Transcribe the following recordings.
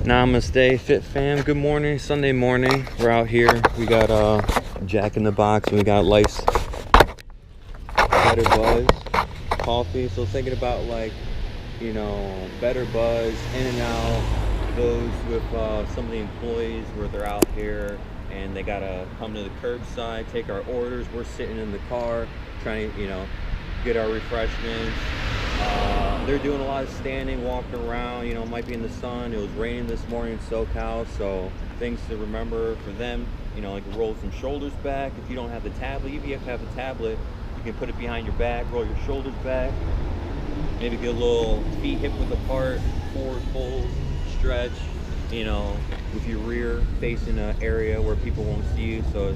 Namaste, Fit Fam. Good morning, Sunday morning. We're out here. We got Jack in the Box, and we got Life's Better Buzz coffee. So thinking about Better Buzz, in and out, those with some of the employees where they're out here and they gotta come to the curbside, take our orders. We're sitting in the car trying to, get our refreshments. They're doing a lot of standing, walking around, it might be in the sun. It was raining this morning in SoCal, so things to remember for them, like roll some shoulders back. If you don't have the tablet, if you have to have the tablet, you can put it behind your back, roll your shoulders back, maybe get a little feet hip width apart, forward fold, stretch, with your rear facing an area where people won't see you, so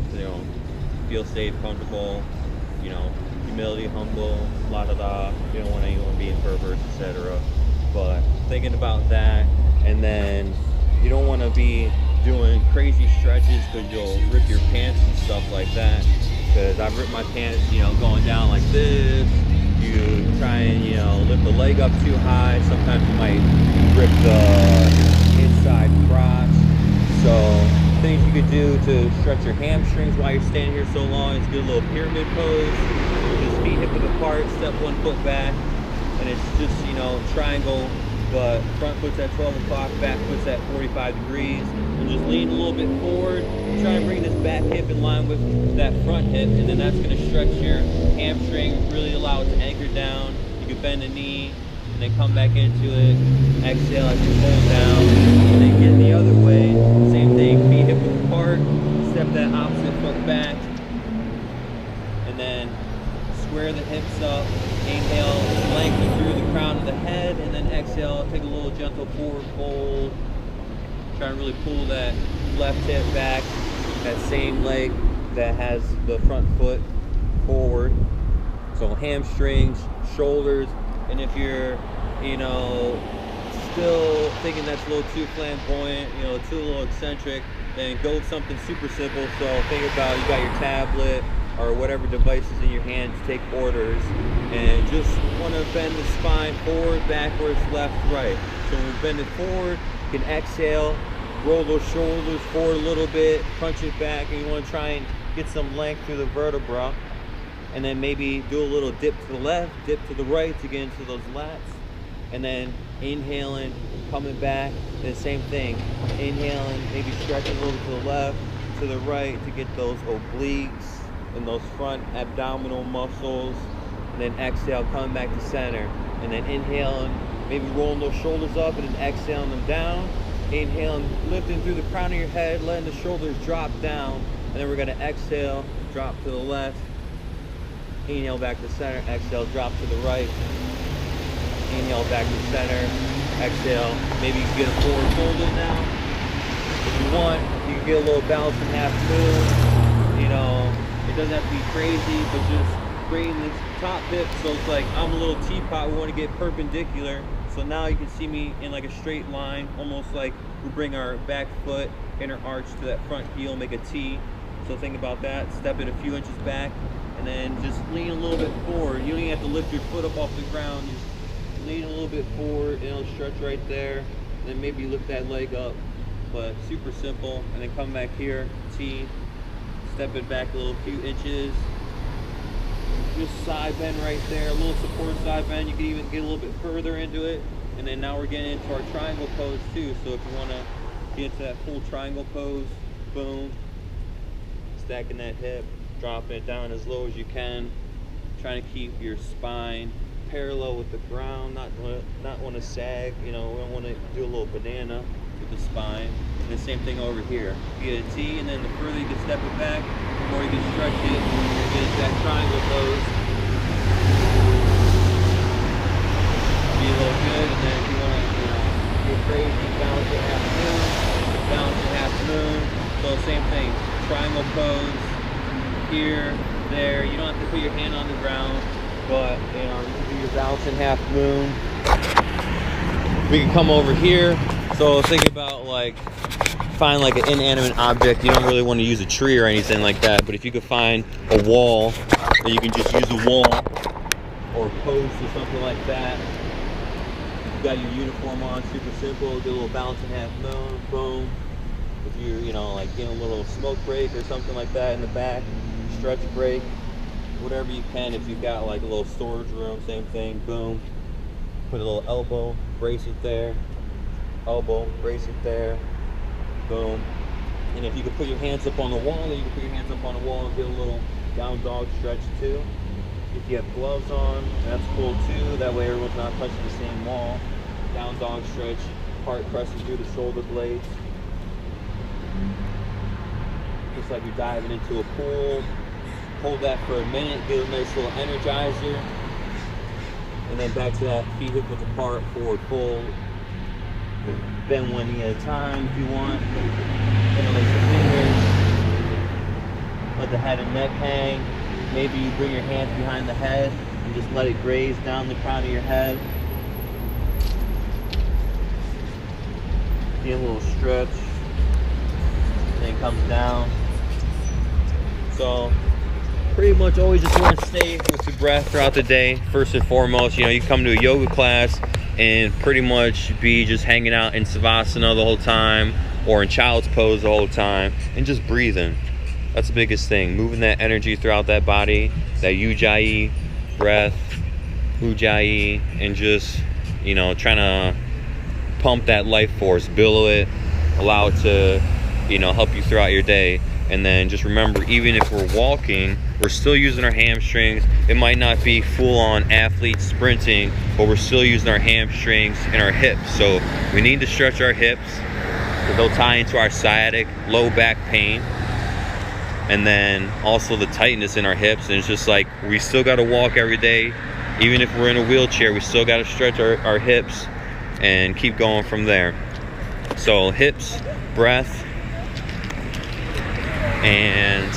feel safe, comfortable, humility, humble, la da da. You don't want anyone being perverse, etc. But thinking about that, and then you don't want to be doing crazy stretches because you'll rip your pants and stuff like that. Because I've ripped my pants, going down like this. You try and lift the leg up too high. Sometimes you might rip the inside crotch. So things you could do to stretch your hamstrings while you're standing here so long is get a little pyramid pose. Just feet hip width apart, step one foot back, and it's just triangle, but front foot's at 12 o'clock, back foot's at 45 degrees, and just lean a little bit forward. Try and bring this back hip in line with that front hip, and then that's going to stretch your hamstring, really allow it to anchor down. You can bend the knee and then come back into it. Exhale as you pull down, and then get the other way. Same thing, feet hip width apart, step that opposite foot back, and then square the hips up. Inhale, lengthen through the crown of the head, and then exhale, take a little gentle forward fold. Try and really pull that left hip back, that same leg that has the front foot forward. So hamstrings, shoulders, and if you're, still thinking that's a little too flamboyant, too a little eccentric, then go with something super simple. So think about, you got your tablet or whatever devices in your hand to take orders, and just want to bend the spine forward, backwards, left, right. So when we bend it forward, you can exhale, roll those shoulders forward a little bit, punch it back, and you want to try and get some length through the vertebra, and then maybe do a little dip to the left, dip to the right to get into those lats, and then inhaling, coming back, and the same thing, inhaling, maybe stretching a little to the left, to the right to get those obliques and those front abdominal muscles, and then exhale, coming back to center, and then inhaling, maybe rolling those shoulders up, and then exhaling them down, inhaling, lifting through the crown of your head, letting the shoulders drop down, and then we're going to exhale, drop to the left, inhale back to center, exhale, drop to the right, inhale back to center, exhale, maybe you can get a forward fold in now. If you want, you can get a little balance in half moon. It doesn't have to be crazy, but just bringing this top hip, so it's like I'm a little teapot. We want to get perpendicular, so now you can see me in like a straight line, almost like we bring our back foot, inner arch to that front heel, make a T. So think about that, step it a few inches back, and then just lean a little bit forward. You don't even have to lift your foot up off the ground, just lean a little bit forward, and it'll stretch right there, and then maybe lift that leg up, but super simple. And then come back here, T, step it back a little few inches, just side bend right there, a little support side bend. You can even get a little bit further into it. And then now we're getting into our triangle pose too. So if you want to get to that full triangle pose, boom, stacking that hip, dropping it down as low as you can, trying to keep your spine parallel with the ground, not want to sag, we don't want to do a little banana with the spine. And the same thing over here. You get a T, and then the further you can step it back, the more you can stretch it, get into that triangle pose. Be a little good, and then if you want to get crazy, balance it half moon, balance it half moon. So same thing, triangle pose, here, there. You don't have to put your hand on the ground, but you can do your balance in half moon. We can come over here. So think about find an inanimate object. You don't really want to use a tree or anything like that, but if you could find a wall, then you can just use a wall or a post or something like that. got your uniform on, super simple. Get a little balancing half moon, boom. If you're, you know, like getting a little smoke break or something like that in the back, stretch break, whatever you can. If you've got like a little storage room, same thing, boom. Put a little elbow, brace it there, elbow, brace it there, boom. And if you could put your hands up on the wall, then you can put your hands up on the wall and get a little down dog stretch too. If you have gloves on, that's cool too. That way everyone's not touching the same wall. Down dog stretch, heart pressing through the shoulder blades. Just like you're diving into a pool. Hold that for a minute, get a nice little energizer. And then back to that feet hip width apart, forward fold. Bend one knee at a time if you want. Interlace the fingers. Let the head and neck hang. Maybe you bring your hands behind the head and just let it graze down the crown of your head. Get a little stretch. Then it comes down. So pretty much always just want to stay with your breath throughout the day. First and foremost, you know, you come to a yoga class and pretty much be just hanging out in Savasana the whole time or in child's pose the whole time and just breathing. That's the biggest thing. Moving that energy throughout that body, that Ujjayi breath, Ujjayi, and just, you know, trying to pump that life force, billow it, allow it to, you know, help you throughout your day. And then just remember, even if we're walking, we're still using our hamstrings. It might not be full-on athlete sprinting, but we're still using our hamstrings and our hips. So we need to stretch our hips. They'll tie into our sciatic, low back pain. And then also the tightness in our hips. And it's just like, we still got to walk every day. Even if we're in a wheelchair, we still got to stretch our hips and keep going from there. So hips, breath, and,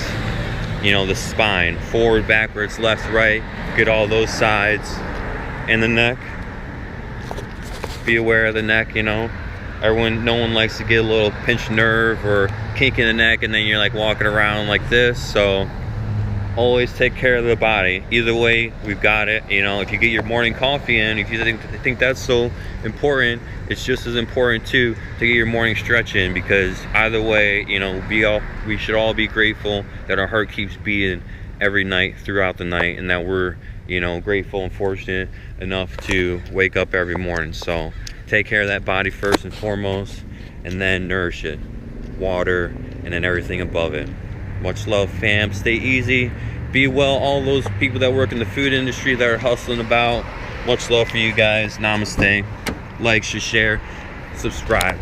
you know, the spine, forward, backwards, left, right, get all those sides. And the neck, be aware of the neck, you know. No one likes to get a little pinched nerve or kink in the neck and then you're like walking around like this. So always take care of the body. Either way, we've got it. You know, if you get your morning coffee in, if you think that's so important, it's just as important too to get your morning stretch in, because either way, you know, we should all be grateful that our heart keeps beating every night throughout the night, and that we're, you know, grateful and fortunate enough to wake up every morning. So take care of that body first and foremost, and then nourish it. Water, and then everything above it. Much love, fam. Stay easy. Be well, all those people that work in the food industry that are hustling about. Much love for you guys. Namaste. Like, share, subscribe.